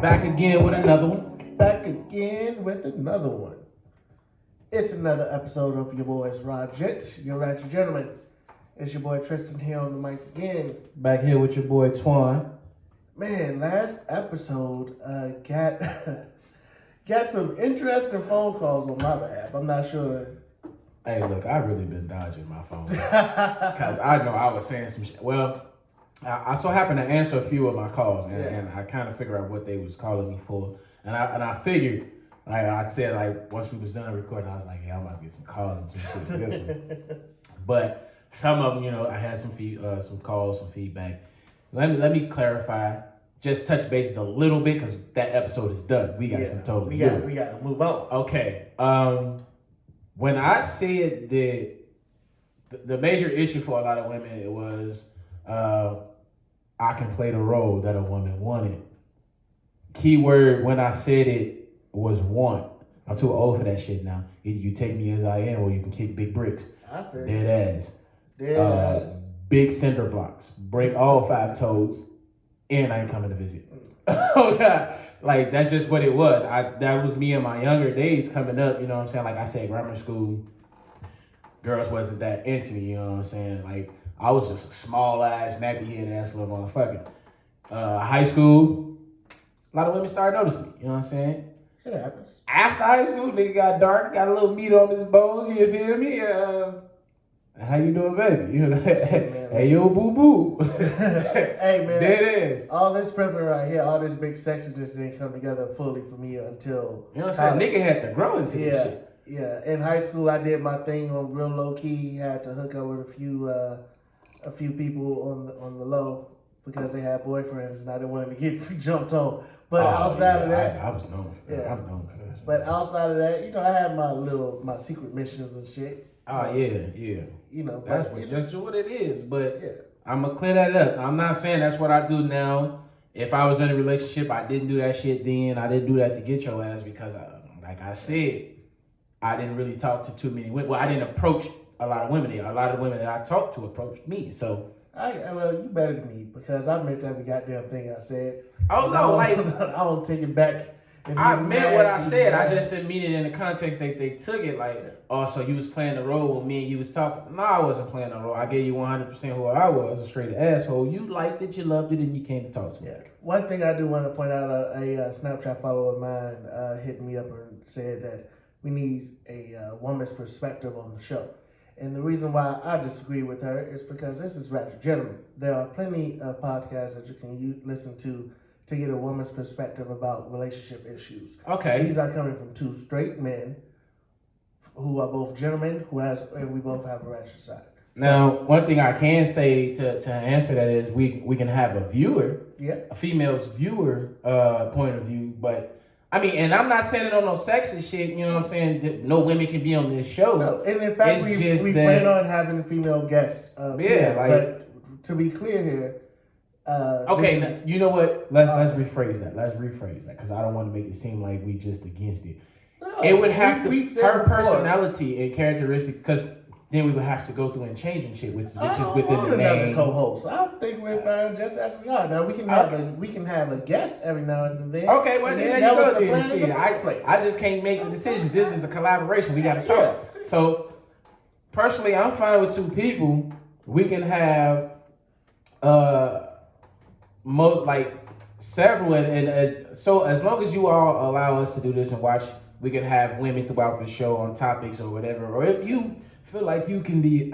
Back again with another one. Back again with another one. It's another episode of your boys RaGents, your ratchet gentlemen. It's your boy Tristan here on the mic again. Back here with your boy Twan. Man, last episode got some interesting phone calls on my behalf. I'm not sure. Hey, look, I really been dodging my phone because I know I was saying some shit. Well, I so happened to answer a few of my calls, and I kind of figured out what they was calling me for, and I figured, like I said, like once we was done recording, I was like, yeah, I'm about to get some calls and some shit for this one. But some of them, you know, I had some calls, some feedback. Let me clarify. Just touch bases a little bit because that episode is done. We got some total. We got to move on. Okay. When I said that the major issue for a lot of women it was I can play the role that a woman wanted. Keyword when I said it was want. I'm too old for that shit now. Either you take me as I am or you can kick big bricks. I feel Dead ass. Dead ass. Big cinder blocks. Break all 5 toes. And I ain't coming to visit. Oh God. Like that's just what it was. That was me in my younger days coming up, you know what I'm saying? Like I said, grammar school, girls wasn't that into me, you know what I'm saying? Like I was just a small ass, nappy head ass little motherfucker. High school, a lot of women started noticing me, you know what I'm saying? It happens. After high school, nigga got dark, got a little meat on his bones, you feel me? How you doing, baby? You know, hey, yo, boo boo. Hey, man. There it is. All this prepping right here, all this big section just didn't come together fully for me until. You know what I'm saying? Nigga had to grow into this shit. Yeah. In high school, I did my thing on real low key. Had to hook up with a few people on the low because they had boyfriends and I didn't want to get jumped on. But outside of that, I was known for that. I'm known for that. But outside of that, you know, I had my secret missions and shit. Oh yeah. You know, that's just what it is. But I'm gonna clear that up. I'm not saying that's what I do now. If I was in a relationship, I didn't do that shit then. I didn't do that to get your ass because, like I said, I didn't really talk to too many women. Well, I didn't approach a lot of women. A lot of women that I talked to approached me. So, well, you better than me because I meant every goddamn thing I said. Oh no, I don't take it back. I meant what I said. I just didn't mean it in the context that they took it like, oh, so you was playing the role when me and you was talking. No, I wasn't playing the role. I gave you 100% who I was, a straight asshole. You liked it, you loved it, and you came to talk to me. Yeah. One thing I do want to point out, a Snapchat follower of mine hit me up and said that we need a woman's perspective on the show. And the reason why I disagree with her is because this is Ratchet Gentlemen. There are plenty of podcasts that you can listen to get a woman's perspective about relationship issues. Okay. These are coming from 2 straight men who are both gentlemen and we both have a ratchet side. Now, one thing I can say to answer that is we can have a viewer, a female's viewer point of view, but I mean, and I'm not saying it on no sexist shit, you know what I'm saying? No women can be on this show. No, and in fact, we plan on having female guests. But to be clear here, okay, you know what? Let's rephrase that. Let's rephrase that because I don't want to make it seem like we just against it. No, it would have to her personality and characteristics because then we would have to go through and change and shit, which is within the name. Another co-host. I think we're fine just as we are. Now we can have a guest every now and then. Okay, well then there you go then. Shit, I just can't make the decision. This is a collaboration. We got to talk. Yeah. So personally, I'm fine with 2 people. We can have several, and so as long as you all allow us to do this and watch, we can have women throughout the show on topics or whatever. Or if you feel like you can be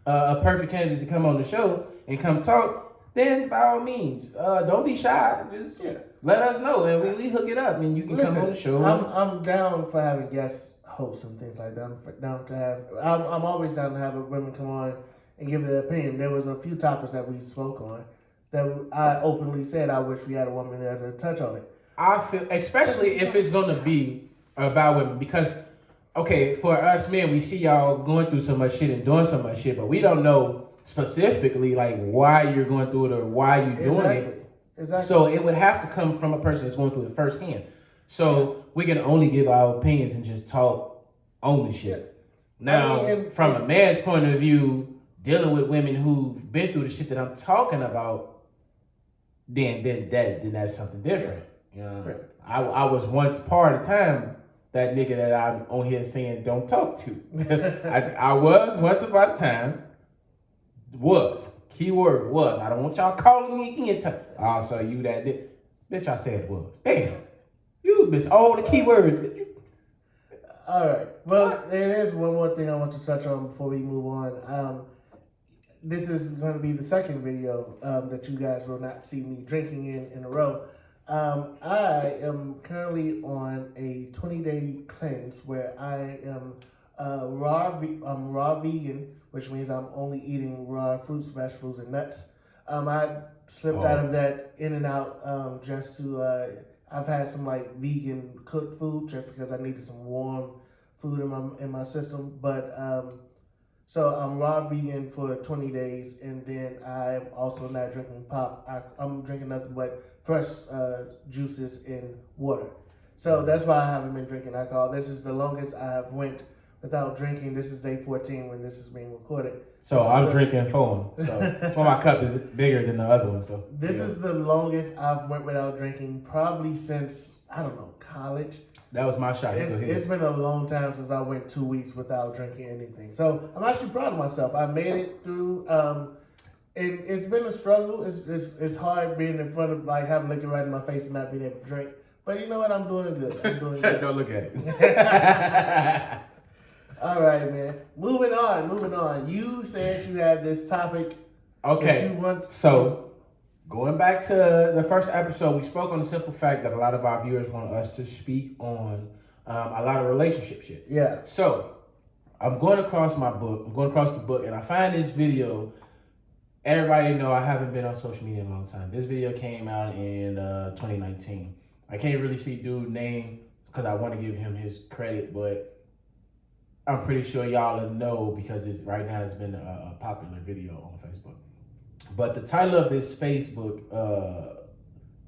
a perfect candidate to come on the show and come talk, then by all means, don't be shy. Just let us know, and we hook it up, and you can come on the show. I'm down for having guest hosts and things like that. I'm always down to have women come on and give their opinion. There was a few topics that we spoke on that I openly said I wish we had a woman there to touch on it. I feel, especially if it's going to be about women, because, okay, for us men, we see y'all going through so much shit and doing so much shit, but we don't know specifically, like, why you're going through it or why you're doing it. Exactly. So it would have to come from a person that's going through it firsthand. So we can only give our opinions and just talk on the shit. Now, from a man's point of view, dealing with women who've been through the shit that I'm talking about, then that's something different. You know, Right. I was once part of the time that nigga that I'm on here saying don't talk to. I was once upon a time. Was keyword was. I don't want y'all calling me in time. Oh, so you that did, bitch? I said it was. Damn, you miss all the keywords. All right. Well, there is one more thing I want to touch on before we move on. This is going to be the second video that you guys will not see me drinking in a row. I am currently on a 20-day cleanse where I am raw vegan, which means I'm only eating raw fruits, vegetables, and nuts. I slipped out of that in and out just to. I've had some like vegan cooked food just because I needed some warm food in my system, but. So I'm raw vegan for 20 days, and then I'm also not drinking pop. I'm drinking nothing but fresh juices and water. So that's why I haven't been drinking alcohol. This is the longest I have went without drinking. This is day 14 when this is being recorded. So I'm drinking foam. So that's why my cup is bigger than the other one. So this is the longest I've went without drinking probably since, I don't know, college. That was my shot. It's been a long time since I went 2 weeks without drinking anything. So I'm actually proud of myself. I made it through. It's been a struggle. It's hard being in front of, like, having liquor right in my face and not being able to drink. But you know what? I'm doing good. Don't look at it. All right, man. Moving on. You said you had this topic. Okay. That you want. So. Going back to the first episode, we spoke on the simple fact that a lot of our viewers want us to speak on a lot of relationship shit. Yeah. So I'm going across my book. I'm going across the book, and I find this video. Everybody know I haven't been on social media in a long time. This video came out in 2019. I can't really see dude's name because I want to give him his credit, but I'm pretty sure y'all will know because right now it's been a popular video on Facebook. But the title of this Facebook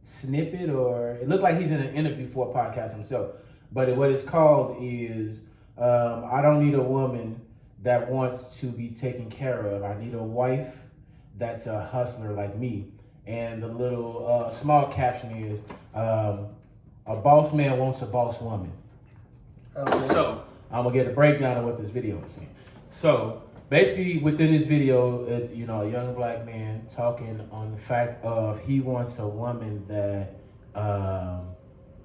snippet, or it looked like he's in an interview for a podcast himself. But what it's called is, I don't need a woman that wants to be taken care of. I need a wife that's a hustler like me. And the little small caption is, a boss man wants a boss woman. Okay. So I'm going to get a breakdown of what this video is saying. So basically, within this video, it's, you know, a young black man talking on the fact of he wants a woman that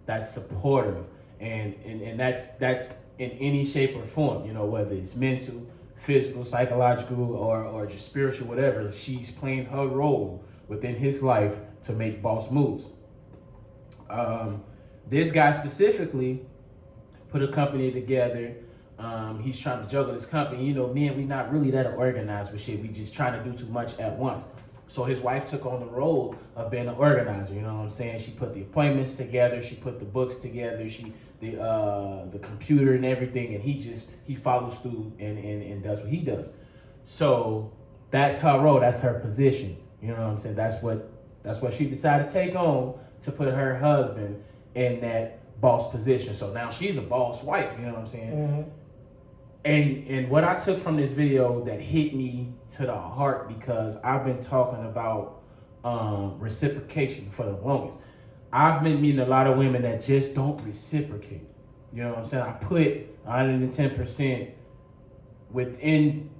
that's supportive, and that's in any shape or form, you know, whether it's mental, physical, psychological, or just spiritual, whatever. She's playing her role within his life to make boss moves. This guy specifically put a company together. He's trying to juggle this company. You know, we not really that organized with shit. We just trying to do too much at once. So his wife took on the role of being an organizer. You know what I'm saying? She put the appointments together. She put the books together. The computer and everything. And he follows through and does what he does. So that's her role. That's her position. You know what I'm saying? That's what she decided to take on to put her husband in that boss position. So now she's a boss wife. You know what I'm saying? Mm-hmm. And what I took from this video that hit me to the heart, because I've been talking about reciprocation for the longest. I've been meeting a lot of women that just don't reciprocate. You know what I'm saying? I put 110%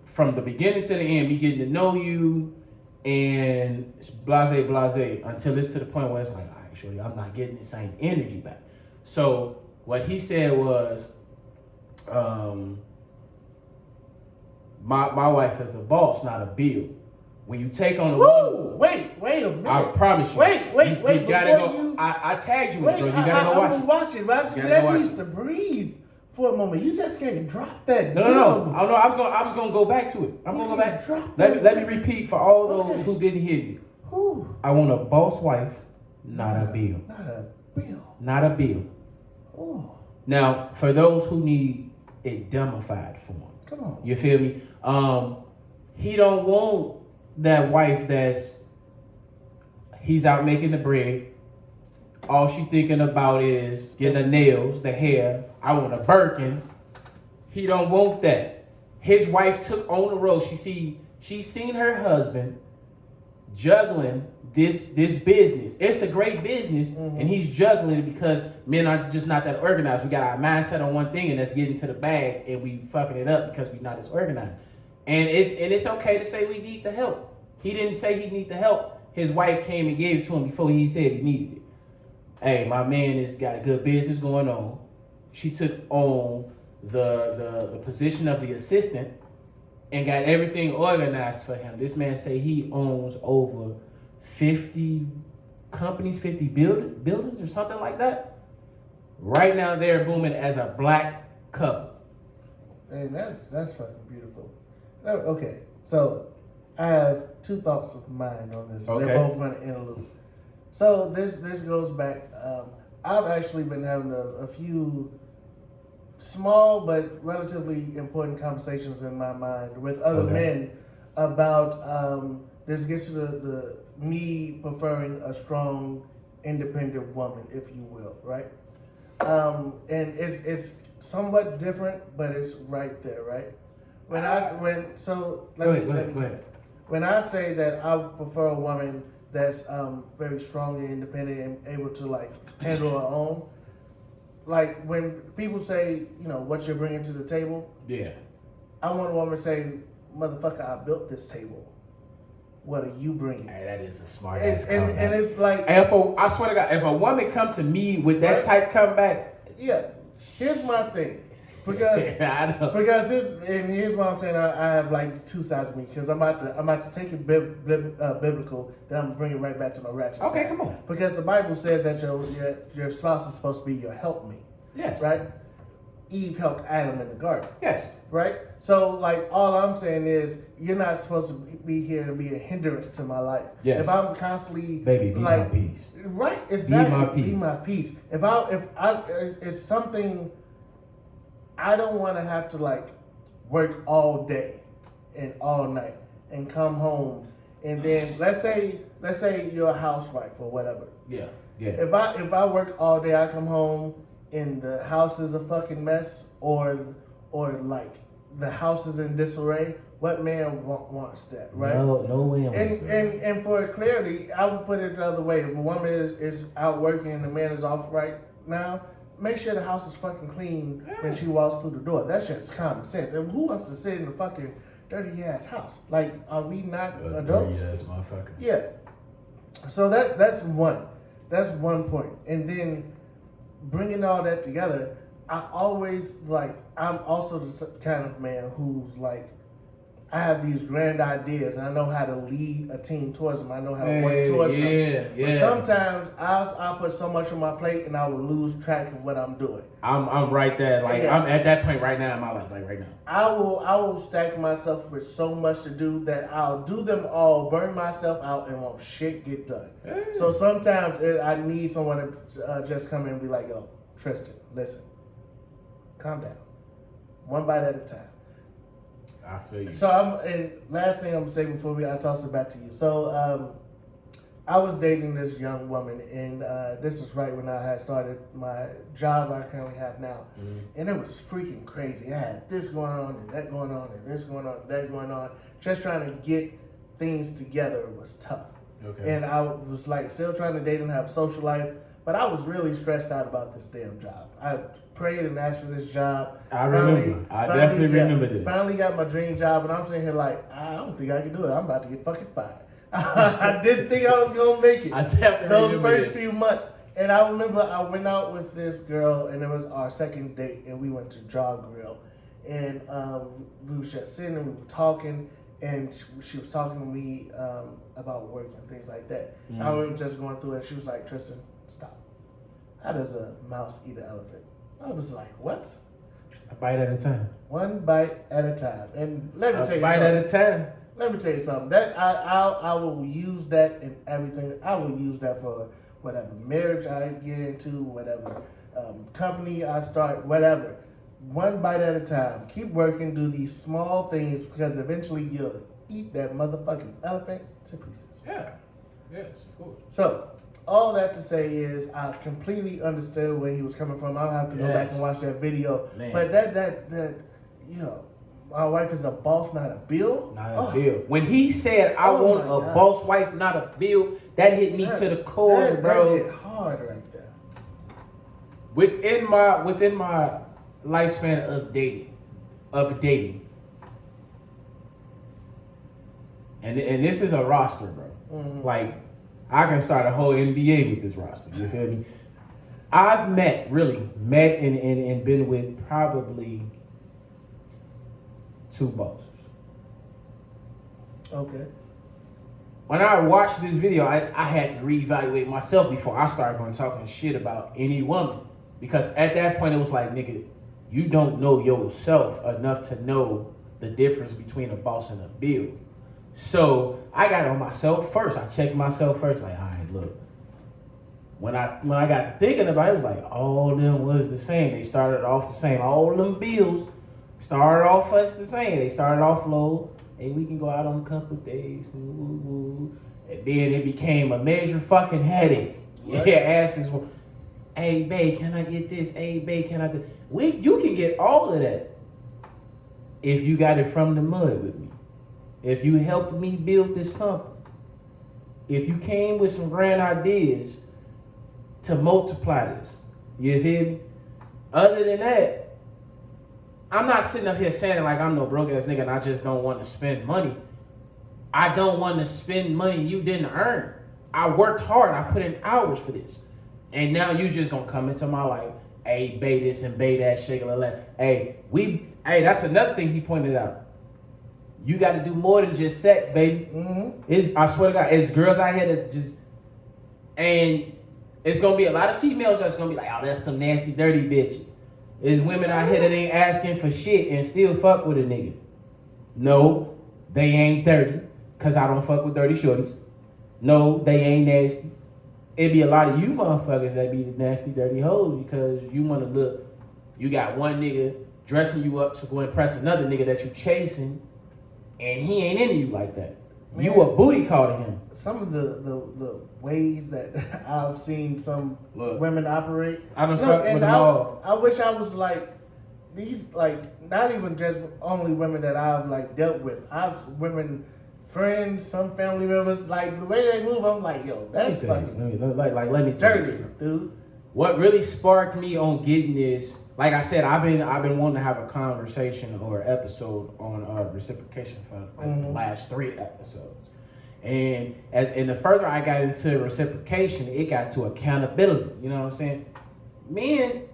from the beginning to the end, me getting to know you and blase, until it's to the point where it's like, actually, I'm not getting the same energy back. So what he said was, my wife is a boss, not a bill. When you take on a woman, wait a minute. I promise you. Wait. You gotta go. I tagged you, bro. You gotta go watch it. I'm watching, but that needs to breathe for a moment. You just can't drop that. No. I was gonna go back to it. I'm gonna go back. Let me repeat for all those who didn't hear me. I want a boss wife, not a bill. Not a bill. Oh. Now, for those who need it dumbified form, come on. You feel me? He don't want that wife he's out making the bread. All she thinking about is getting the nails, the hair. I want a Birkin. He don't want that. His wife took on the role. She seen her husband juggling this business. It's a great business, and he's juggling it because men are just not that organized. We got our mindset on one thing, and that's getting to the bag, and we fucking it up because we're not as organized. And it's okay to say we need the help. He didn't say he need the help. His wife came and gave it to him before he said he needed it. Hey, my man has got a good business going on. She took on the position of the assistant and got everything organized for him. This man say he owns over 50 companies, 50 buildings or something like that. Right now they're booming as a black couple. And that's fucking beautiful. Okay, so I have two thoughts of mine on this. Okay. They're both going to interlude. So this goes back. I've actually been having a few small but relatively important conversations in my mind with other men about this gets to the me preferring a strong, independent woman, if you will, right? And it's somewhat different, but it's right there, right? Go ahead. When I say that I prefer a woman that's very strong and independent and able to like handle her own, like when people say, you know, what you're bringing to the table, I want a woman to say, motherfucker, I built this table. What are you bringing? Hey, that is a smart ass comeback. And it's like, I swear to God, if a woman comes to me with that type comeback, here's my thing. Because here's what I'm saying. I have like two sides of me because I'm about to take it biblical. Then I'm gonna bring it right back to my ratchet side. Okay, come on. Because the Bible says that your spouse is supposed to be your helpmate. Yes. Right. Eve helped Adam in the garden. Yes. Right. So like all I'm saying is you're not supposed to be here to be a hindrance to my life. Yes. If I'm constantly baby, be like, my peace. Right. Exactly. Be my Be peace. my peace. It's something. I don't want to have to like work all day and all night and come home and then let's say you're a housewife or whatever. Yeah. If I work all day, I come home and the house is a fucking mess or like the house is in disarray. What man wants that, right? No man wants that. And for clarity, I would put it the other way. If a woman is out working and the man is off right now, make sure the house is fucking clean when she walks through the door. That's just common sense. And who wants to sit in a fucking dirty ass house? Like, are we not adults? Dirty ass motherfucker. Yeah. So that's one. That's one point. And then bringing all that together, I'm also the kind of man who's like, I have these grand ideas and I know how to lead a team towards them. I know how to work towards them. Yeah. But sometimes I'll put so much on my plate and I will lose track of what I'm doing. I'm right there. Like I'm at that point right now in my life, like right now. I will stack myself with so much to do that I'll do them all, burn myself out, and won't shit get done. So sometimes I need someone to just come in and be like, yo, Tristan, listen, calm down. One bite at a time. I feel you. So and last thing I'm gonna say before I toss it back to you. So I was dating this young woman, and this was right when I had started my job I currently have now, and it was freaking crazy. I had this going on and that going on and this going on and that going on. Just trying to get things together was tough. Okay. And I was like still trying to date and have a social life, but I was really stressed out about this damn job. I prayed and asked for this job. I definitely remember this. Finally got my dream job, and I'm sitting here like, I don't think I can do it. I'm about to get fucking fired. I didn't think I was gonna make it. I definitely those remember first few months. And I remember I went out with this girl, and it was our second date, and we went to Jog Grill, and we was just sitting and we were talking, and she was talking to me about work and things like that. I remember just going through it. She was like, Tristan, stop. How does a mouse eat an elephant? I was like, what? A bite at a time. One bite at a time. And let me tell you something. A bite at a time. Let me tell you something. That I will use that in everything. I will use that for whatever marriage I get into, whatever company I start, whatever. One bite at a time. Keep working. Do these small things because eventually you'll eat that motherfucking elephant to pieces. Yeah. Yes, of course. So all that to say is I completely understood where he was coming from. I'll have to go back and watch that video. Man. But that you know, my wife is a boss, not a bill. Not a bill. When he said, I want a boss wife, not a bill, that hit me to the core, bro. That hit hard right there. Within my lifespan of dating. And this is a roster, bro. Mm-hmm. Like, I can start a whole NBA with this roster. You feel me? I've met and been with probably 2 bosses. Okay. When I watched this video, I had to reevaluate myself before I started going talking shit about any woman. Because at that point, it was like, nigga, you don't know yourself enough to know the difference between a boss and a bill. So I got on myself first. I checked myself first. Like, all right, look. When I got to thinking about it, it was like all of them was the same. They started off the same. All of them bills started off us the same. They started off low. Hey, we can go out on a couple of days. And then it became a major fucking headache. Right. Yeah, asses were, hey, babe, can I get this? Hey, babe, can I do? You can get all of that if you got it from the mud with me. If you helped me build this company. If you came with some grand ideas to multiply this. You feel me? Other than that, I'm not sitting up here saying like I'm no broke ass nigga and I just don't want to spend money. I don't want to spend money you didn't earn. I worked hard. I put in hours for this. And now you just gonna come into my life, hey, bay this and bay that, shake a little. Hey, that's another thing he pointed out. You got to do more than just sex, baby. Mm-hmm. I swear to God, it's girls out here that's just, and it's gonna be a lot of females that's gonna be like, oh, that's some nasty, dirty bitches. There's women out here that ain't asking for shit and still fuck with a nigga. No, they ain't dirty, cause I don't fuck with dirty shorties. No, they ain't nasty. It be a lot of you motherfuckers that be the nasty, dirty hoes because you want to look. You got one nigga dressing you up to go impress another nigga that you chasing, and he ain't into you like that. Man, you a booty call to him. Some of the ways that I've seen some women operate. I done fucked with them all. I wish I was like these, like not even just only women that I've like dealt with. Women. Friends, some family members, like the way they move, I'm like, yo, that's fucking let me dirty, dude. What really sparked me on getting this, like I said, I've been wanting to have a conversation or episode on reciprocation for the last 3 episodes, and the further I got into reciprocation, it got to accountability. You know what I'm saying? Men,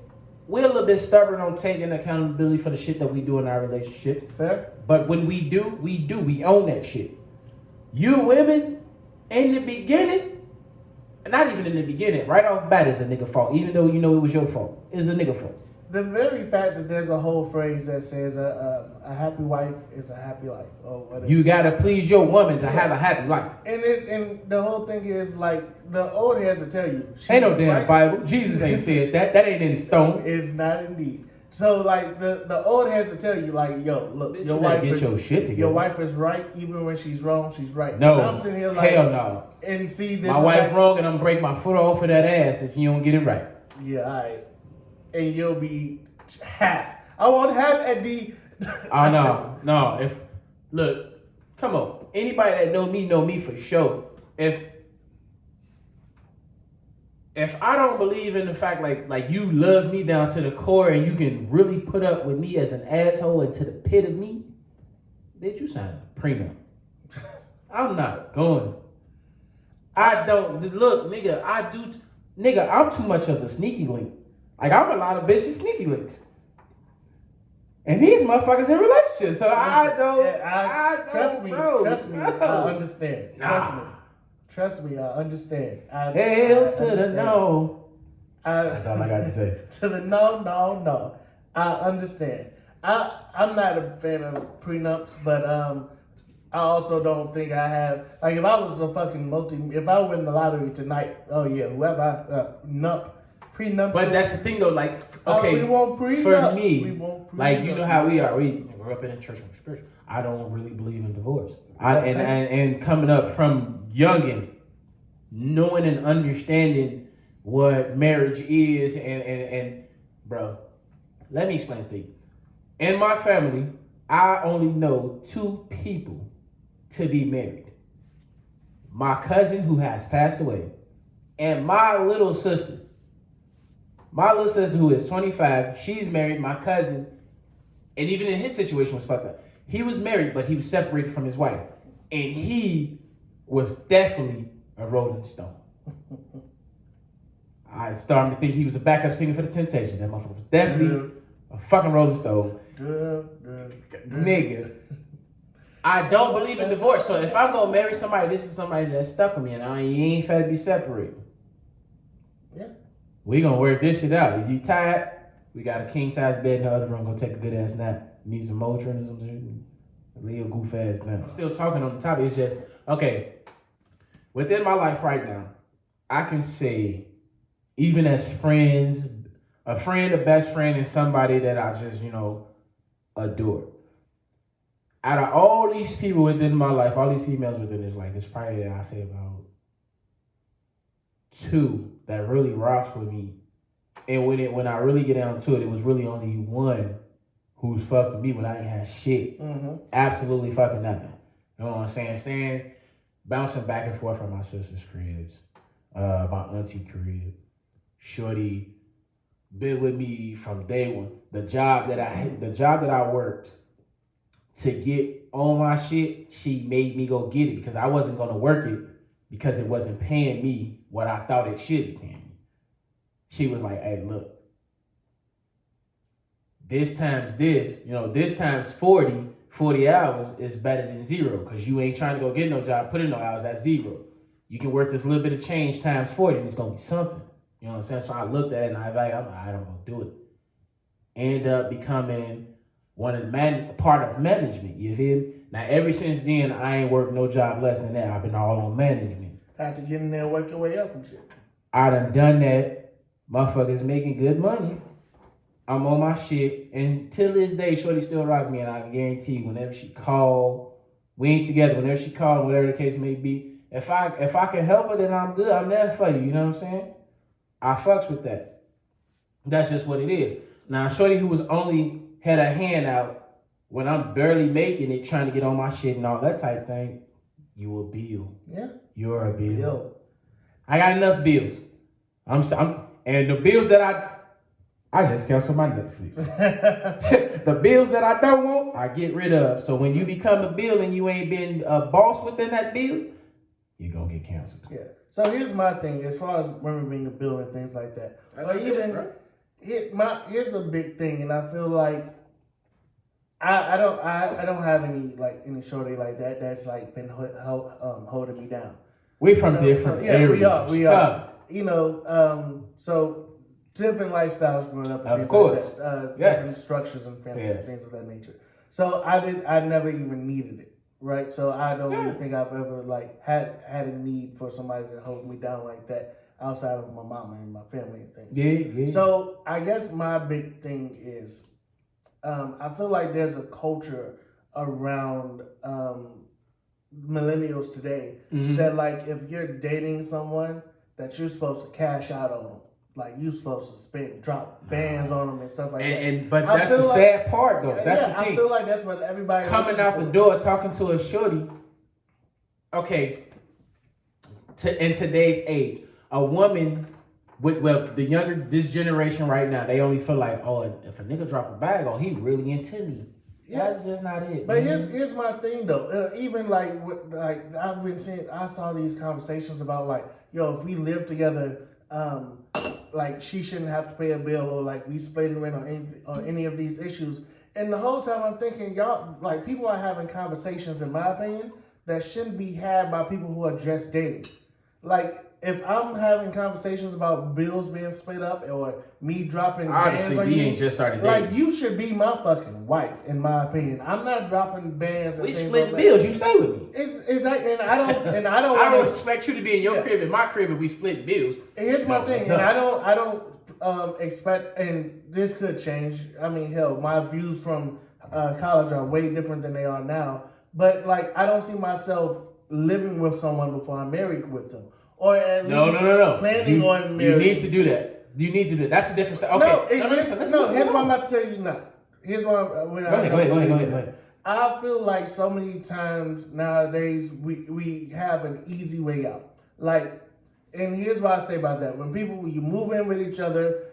we're a little bit stubborn on taking accountability for the shit that we do in our relationships. Fair, but when we do, we own that shit. You women, in the beginning, not even in the beginning, right off bat is a nigga fault, even though you know it was your fault. It's a nigga fault. The very fact that there's a whole phrase that says a happy wife is a happy life, or whatever. You gotta please your woman to have a happy life. And the whole thing is like the old heads will tell you. Ain't no damn Bible. Jesus ain't said that. That ain't in stone. It's not indeed. So like the old heads will tell you like, yo, look, bitch, your wife get your shit together. Your wife is right, even when she's wrong, she's right. No, I'm sitting here like, hell no. And see this. My wife wrong, and I'm gonna break my foot off of that ass if you don't get it right. Yeah, all right. And you'll be half. I won't have at the. Oh no. Look, come on. Anybody that know me for sure. If I don't believe in the fact like you love me down to the core and you can really put up with me as an asshole and to the pit of me, bitch, you signed a prenup. I'm not going. I don't look, nigga. I'm too much of a sneaky link. Like I'm a lot of bitches sneaky links. And these motherfuckers in relationships, so I don't. Trust me, I understand. Trust me, I understand. Hell to the no. That's all I got to say. To the no. I understand. I'm not a fan of prenups, but I also don't think I have. Like if I was a fucking if I win the lottery tonight, oh yeah, whoever prenup. But that's the thing though, like okay, we won't prenup. For me, like you know how we are. We grew up in a church and spiritual. I don't really believe in divorce. And coming up from youngin', knowing and understanding what marriage is, and bro, let me explain to you. In my family, I only know 2 people to be married. My cousin who has passed away, and my little sister. My little sister who is 25, she's married. My cousin, and even in his situation was fucked up. He was married, but he was separated from his wife. And he was definitely a Rolling Stone. I started to think he was a backup singer for the Temptations. That motherfucker was definitely a fucking Rolling Stone. Nigga. I don't believe in divorce. So if I'm gonna marry somebody, this is somebody that's stuck with me, and you ain't finna be separated. Yeah. We gonna work this shit out. If you tired, we got a king size bed in the other room. Go take a good ass nap. Need some Motrin or some shit. Leave a goof ass nap. I'm still talking on the topic. It's just okay. Within my life right now, I can say, even as friends, a friend, a best friend, and somebody that I just, adore. Out of all these people within my life, all these females within this life, it's probably, I say, about 2 that really rocks with me. And when I really get down to it, it was really only one who's fucking me when I ain't had shit. Mm-hmm. Absolutely fucking nothing. You know what I'm saying? Staying, bouncing back and forth from my sister's cribs, my auntie crib. Shorty been with me from day one. The job that I worked to get on my shit, she made me go get it because I wasn't gonna work it because it wasn't paying me what I thought it should be paying me. She was like, hey, look, this times 40 hours is better than 0 because you ain't trying to go get no job, put in no hours, that's 0. You can work this little bit of change times 40 and it's gonna be something. You know what I'm saying? So I looked at it and I evaluated, I'm like, I don't gonna do it. Ended up becoming part of management, you feel me? Now, ever since then, I ain't worked no job less than that. I've been all on management. Had to get in there and work your way up and shit. I done that. Motherfuckers making good money. I'm on my shit. And till this day, Shorty still rock me. And I can guarantee you, whenever she call, we ain't together. Whenever she call, whatever the case may be, if I can help her, then I'm good. I'm there for you. You know what I'm saying? I fucks with that. That's just what it is. Now, Shorty who was only had a hand out when I'm barely making it, trying to get on my shit and all that type thing, you a bill. Yeah. You're a bill. I got enough bills. And the bills that I just cancel my Netflix. The bills that I don't want, I get rid of. So when you become a bill and you ain't been a boss within that bill, you're gonna get canceled. Yeah. So here's my thing, as far as women being a bill and things like that. Here's a big thing, and I feel like I don't have any shorty like that that's like been holding me down. We're from different areas. We are. So different lifestyles growing up. And of course. Like that, different structures and family and things of that nature. So I never even needed it. Right, so I don't really think I've ever had a need for somebody to hold me down like that outside of my mama and my family and things. Yeah. So I guess my big thing is, I feel like there's a culture around millennials today that if you're dating someone that you're supposed to cash out on them. Like you supposed to drop bands on them and stuff like that. But that's the sad part though. That's the thing. I feel like that's what everybody coming out the door talking to a shorty. Okay. In today's age, a woman this generation right now, they only feel like, oh, if a nigga drop a bag on, he really into me. Yeah. That's just not it. But here's my thing though. Even I saw these conversations about if we live together. She shouldn't have to pay a bill or we splitting rent on any of these issues. And the whole time I'm thinking, y'all, people are having conversations, in my opinion, that shouldn't be had by people who are just dating. If I'm having conversations about bills being split up or me dropping bands on you, ain't just started dating. You should be my fucking wife, in my opinion. I'm not dropping bands. We split bills. You stay with me. It's exactly, and I don't. I don't expect you to be in your crib and my crib if we split bills. Here's my thing, and I don't expect, and this could change. I mean, hell, my views from college are way different than they are now. But I don't see myself living with someone before I'm married with them. Or at least planning on marriage. You need to do that. That's a different stuff. Okay. Here's what I'm about to tell you now. here's what Go ahead. I feel like so many times nowadays we have an easy way out. Like, and here's what I say about that: when you move in with each other,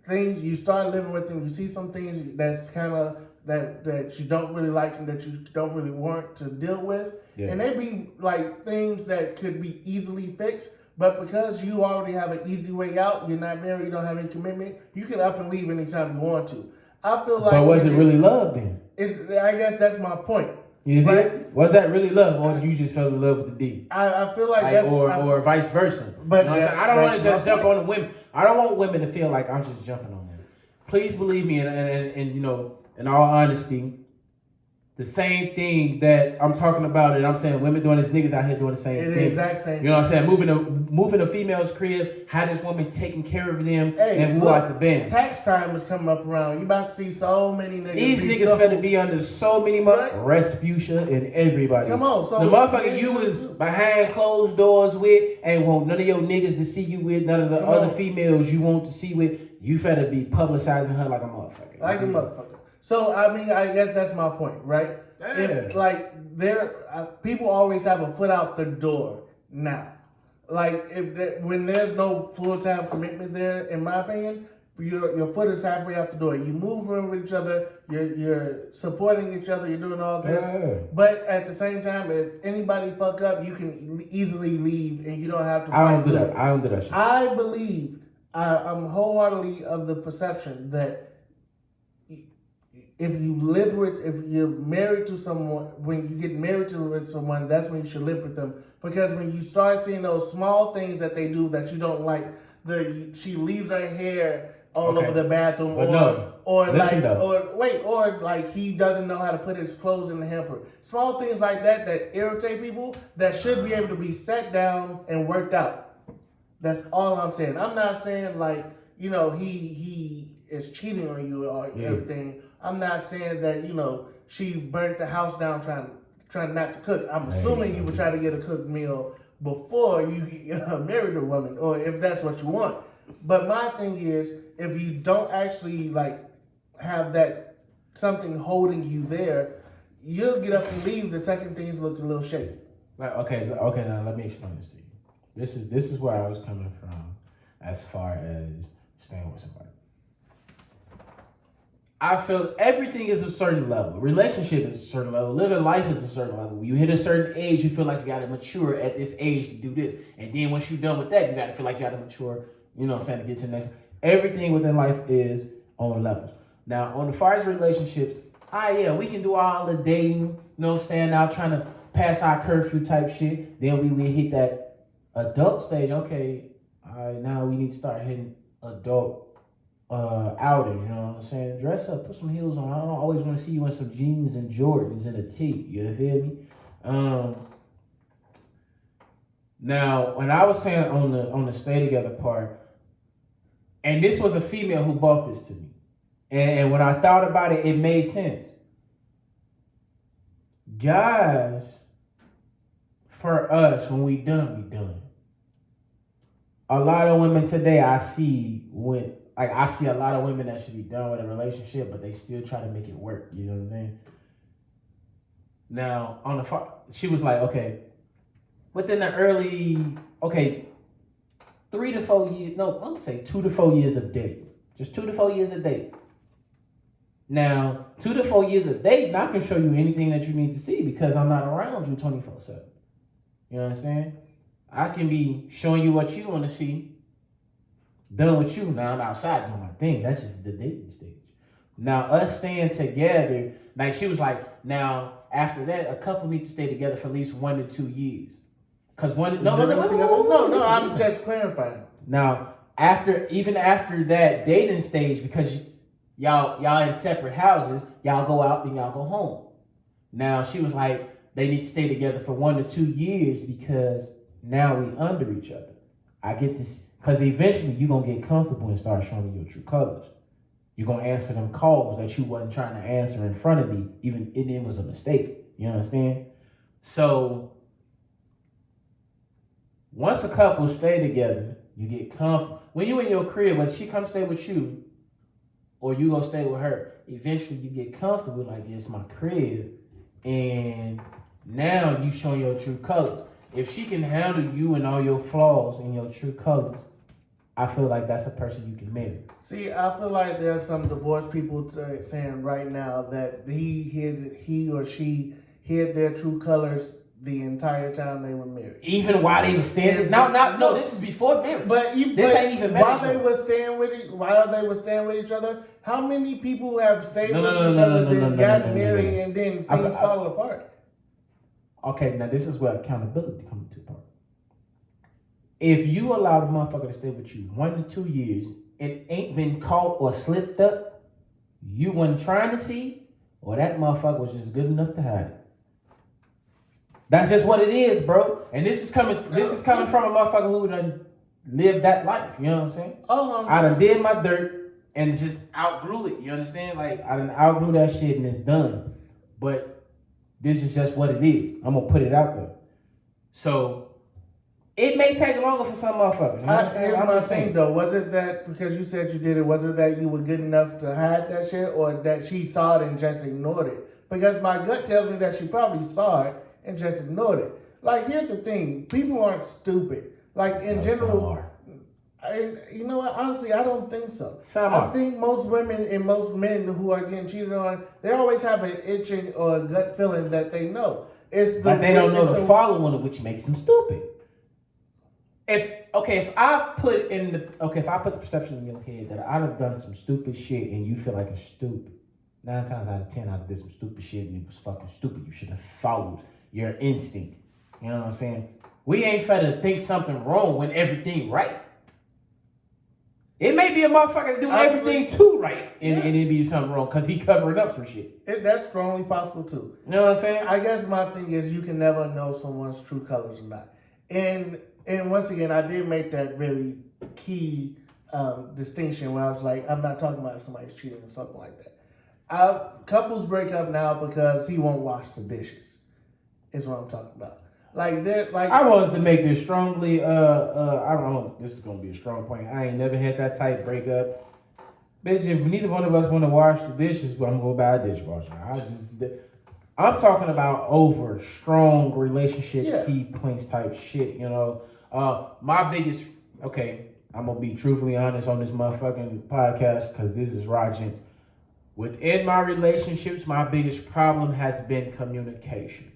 things you start living with them, you see some things that's kind of that you don't really like and that you don't really want to deal with, and they be like things that could be easily fixed. But because you already have an easy way out, you're not married, you don't have any commitment, you can up and leave anytime you want to. I feel like. But was it really love then? I guess that's my point. You think? Was that really love, or did you just fell in love with the D? I feel like that's or vice versa. But you know what I'm saying? I don't want to just jump on the women. I don't want women to feel like I'm just jumping on them. Please believe me, and you know, in all honesty, the same thing that I'm talking about, and I'm saying women doing this, niggas out here doing the same thing. The exact same. You know what I'm saying? Moving a female's crib, how this woman taking care of them, and move out the band. Tax time is coming up around. You about to see so many niggas. These niggas finna be under so many Respucia and everybody. Come on, so the motherfucker you was behind closed doors with, ain't want none of your niggas to see you with, none of the other females you want to see with. You finna be publicizing her like a motherfucker. Like a motherfucker. So I mean, I guess that's my point, right? If, like people always have a foot out the door now. Like when there's no full-time commitment there, in my opinion, your foot is halfway out the door. You move around with each other, you're supporting each other, you're doing all this. But at the same time, if anybody fuck up, you can easily leave and you don't have to. I don't do that shit. I believe I'm wholeheartedly of the perception that if you're married to someone, when you get married to someone, that's when you should live with them. Because when you start seeing those small things that they do that you don't like, she leaves her hair all over the bathroom, or he doesn't know how to put his clothes in the hamper. Small things like that irritate people, that should be able to be sat down and worked out. That's all I'm saying. I'm not saying like, you know, he is cheating on you or everything. I'm not saying that, you know, she burnt the house down trying not to cook. I'm assuming you would try to get a cooked meal before you married a woman, or if that's what you want. But my thing is, if you don't actually like have that something holding you there, you'll get up and leave the second things look a little shaky. Okay. Now let me explain this to you. This is where I was coming from, as far as staying with somebody. I feel everything is a certain level. Relationship is a certain level. Living life is a certain level. When you hit a certain age, you feel like you got to mature at this age to do this. And then once you're done with that, you got to feel like you got to mature, you know what I'm saying, to get to the next. Everything within life is on levels. Now, on the far as relationships, we can do all the dating, you know, staying out, trying to pass our curfew type shit. Then we hit that adult stage. Okay, all right, now we need to start hitting adult outing, you know what I'm saying? Dress up, put some heels on. I don't always want to see you in some jeans and Jordans and a tee. You feel me? Now, when I was saying on the stay together part, and this was a female who bought this to me, and when I thought about it, it made sense. Guys, for us, when we done, we done. A lot of women today I see a lot of women that should be done with a relationship, but they still try to make it work. You know what I'm saying? Now, she was like, okay, within the early, 3 to 4 years, no, I'm gonna say 2 to 4 years of dating. Just 2 to 4 years of dating. Now, 2 to 4 years of dating, I can show you anything that you need to see because I'm not around you 24/7. You know what I'm saying? I can be showing you what you want to see. Done with you. Now I'm outside doing my thing. That's just the dating stage. Now us staying together, like she was like, now after that, a couple need to stay together for at least 1 to 2 years. Cause I'm just clarifying. Now even after that dating stage, because y'all in separate houses, y'all go out and y'all go home. Now she was like, they need to stay together for 1 to 2 years because now we under each other. I get this. Because eventually you're going to get comfortable and start showing me your true colors. You're going to answer them calls that you wasn't trying to answer in front of me, even if it was a mistake. You understand? So, once a couple stay together, you get comfortable. When you in your crib, when she comes stay with you, or you gonna stay with her. Eventually, you get comfortable, like it's my crib, and now you showing your true colors. If she can handle you and all your flaws and your true colors, I feel like that's a person you can marry. See, I feel like there's some divorced people saying right now that he or she hid their true colors the entire time they were married. Even while they were staying. No. This is before marriage. This ain't even marriage. While they were staying with each other, how many people have stayed with each other, then got married, and then things fall apart? Okay, now this is where accountability comes into part. If you allow the motherfucker to stay with you 1 to 2 years, it ain't been caught or slipped up, you wasn't trying to see, or that motherfucker was just good enough to hide it. That's just what it is, bro. And this is coming from a motherfucker who done lived that life. You know what I'm saying? I done did my dirt and just outgrew it. You understand? Like I done outgrew that shit and it's done. But this is just what it is. I'm gonna put it out there. So it may take longer for some motherfuckers. You know Here's my thing though. Was it that because you said you did it, was it that you were good enough to hide that shit, or that she saw it and just ignored it? Because my gut tells me that she probably saw it and just ignored it. Like, here's the thing. People aren't stupid. Like, in general, you know what? Honestly, I don't think so. I think most women and most men who are getting cheated on, they always have an itching or a gut feeling that they know. But they don't know the following, which makes them stupid. If I put the perception in your head that I'd have done some stupid shit and you feel like it's stupid, 9 times out of 10 I'd have did some stupid shit and it was fucking stupid. You should have followed your instinct. You know what I'm saying? We ain't finna think something wrong when everything right. It may be a motherfucker to do everything too right and it be something wrong because he covering up some shit. That's strongly possible too. You know what I'm saying? I guess my thing is you can never know someone's true colors or not. And once again, I did make that very key distinction where I was like, I'm not talking about if somebody's cheating or something like that. Couples break up now because he won't wash the dishes. Is what I'm talking about. I wanted to make this strongly. I don't know. This is gonna be a strong point. I ain't never had that type breakup. Bitch, if neither one of us want to wash the dishes, well, I'm gonna go buy a dishwasher. I'm talking about over strong relationship key points type shit. You know, my biggest. Okay, I'm gonna be truthfully honest on this motherfucking podcast because this is RaGents. Within my relationships, my biggest problem has been communication.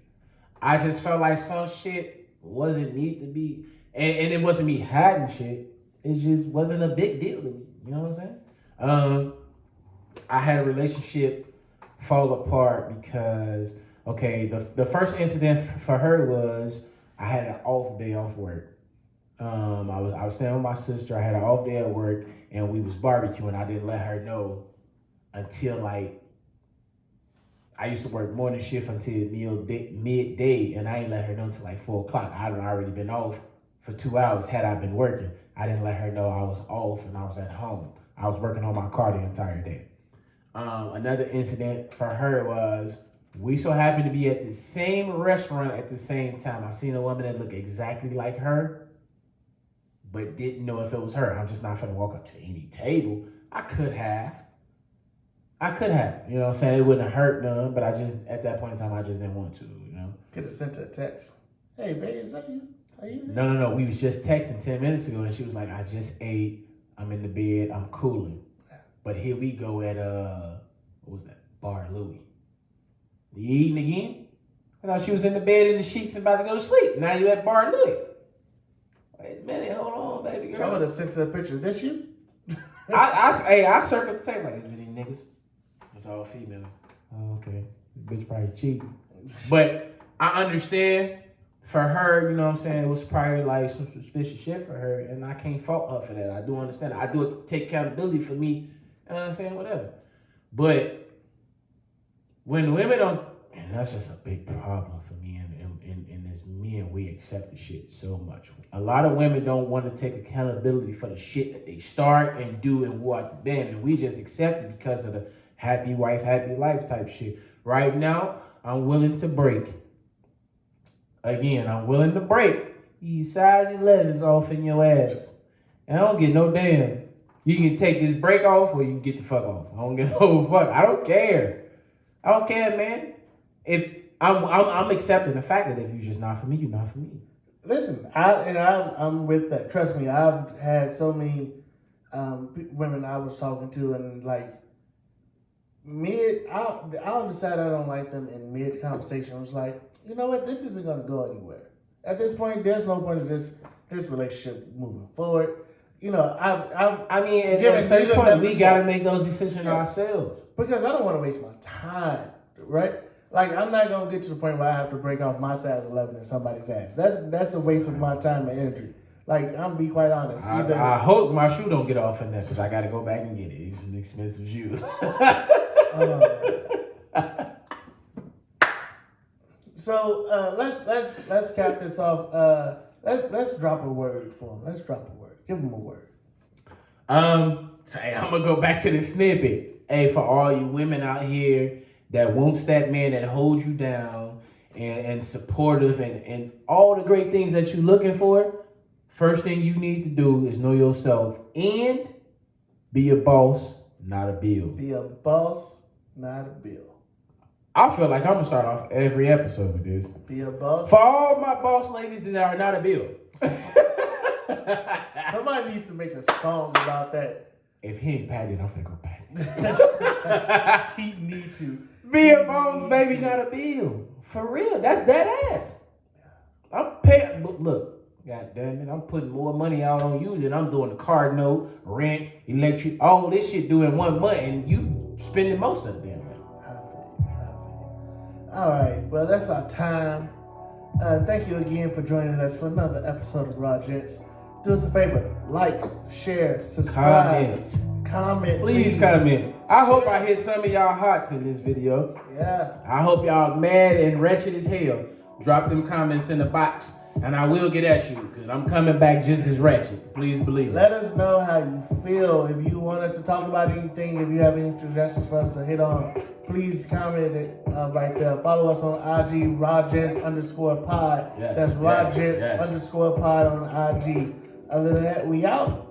I just felt like some shit wasn't need to be, and it wasn't me hiding shit. It just wasn't a big deal to me. You know what I'm saying? I had a relationship fall apart because, the first incident for her was I had an off day off work. I was staying with my sister. I had an off day at work, and we was barbecuing. I didn't let her know until I used to work morning shift until midday, and I ain't let her know until 4 o'clock. I'd already been off for 2 hours had I been working. I didn't let her know I was off and I was at home. I was working on my car the entire day. Another incident for her was we so happened to be at the same restaurant at the same time. I seen a woman that looked exactly like her, but didn't know if it was her. I'm just not finna walk up to any table. I could have, you know what I'm saying? It wouldn't have hurt none, but at that point in time, I just didn't want to, you know? Could have sent her a text. Hey, babe, is that you? Are you there? No. We was just texting 10 minutes ago, and she was like, I just ate. I'm in the bed. I'm cooling. But here we go at, what was that? Bar Louie. You eating again? I thought she was in the bed in the sheets and about to go to sleep. Now you at Bar Louie. Wait a minute. Hold on, baby girl. I would have sent her a picture. This you? I circled the table like, is it any niggas? It's all females. Oh, okay. The bitch probably cheating. But I understand for her, you know what I'm saying, it was probably some suspicious shit for her, and I can't fault her for that. I do understand. I do it to take accountability for me, you know what I'm saying, whatever. But when women don't, and that's just a big problem for me, and as men, we accept the shit so much. A lot of women don't want to take accountability for the shit that they start and do and what them, and we just accept it because of the happy wife, happy life type shit. Right now, I'm willing to break. Again, I'm willing to break these size 11s off in your ass. And I don't get no damn. You can take this break off or you can get the fuck off. I don't give no fuck. I don't care. I don't care, man. If I'm accepting the fact that if you're just not for me, you're not for me. Listen, I'm with that. Trust me, I've had so many women I was talking to, and like I'll decide I don't like them in mid conversation. I was like, you know what, this isn't gonna go anywhere. At this point, there's no point of this relationship moving forward. You know, I mean, at a certain point, we gotta make those decisions ourselves. Because I don't want to waste my time, right? Like, I'm not gonna get to the point where I have to break off my size 11 in somebody's ass. That's a waste of my time and energy. Like, I'm gonna be quite honest. I hope my shoe don't get off in there because I gotta go back and get it. These some expensive shoes. So let's cap this off. Let's drop a word for him. Let's drop a word. Give him a word. I'm gonna go back to the snippet. Hey, for all you women out here that wants that man that holds you down and supportive and all the great things that you're looking for, first thing you need to do is know yourself and be a boss, not a bill. Be a boss, not a bill. I feel like I'm gonna start off every episode with this. Be a boss. For all my boss ladies that are not a bill. Somebody needs to make a song about that. If he ain't padded, I'm finna go pat it. He need to. Be a boss, baby, not a bill. For real, that's that ass. I'm paying. Look, god damn it, I'm putting more money out on you than I'm doing the car note, rent, electric, all this shit due in 1 month, and you spending most of the damn thing. All right, well, that's our time. Thank you again for joining us for another episode of RaGents. Do us a favor, like, share, subscribe, comment. Please comment. I hope I hit some of y'all hearts in this video. Yeah. I hope y'all mad and wretched as hell. Drop them comments in the box, and I will get at you because I'm coming back just as ratchet. Please believe it. Let us know how you feel. If you want us to talk about anything, if you have any suggestions for us to hit on, please comment it right there. Follow us on IG, RaGents_pod. Yes, That's RaGents_pod on IG. Other than that, we out.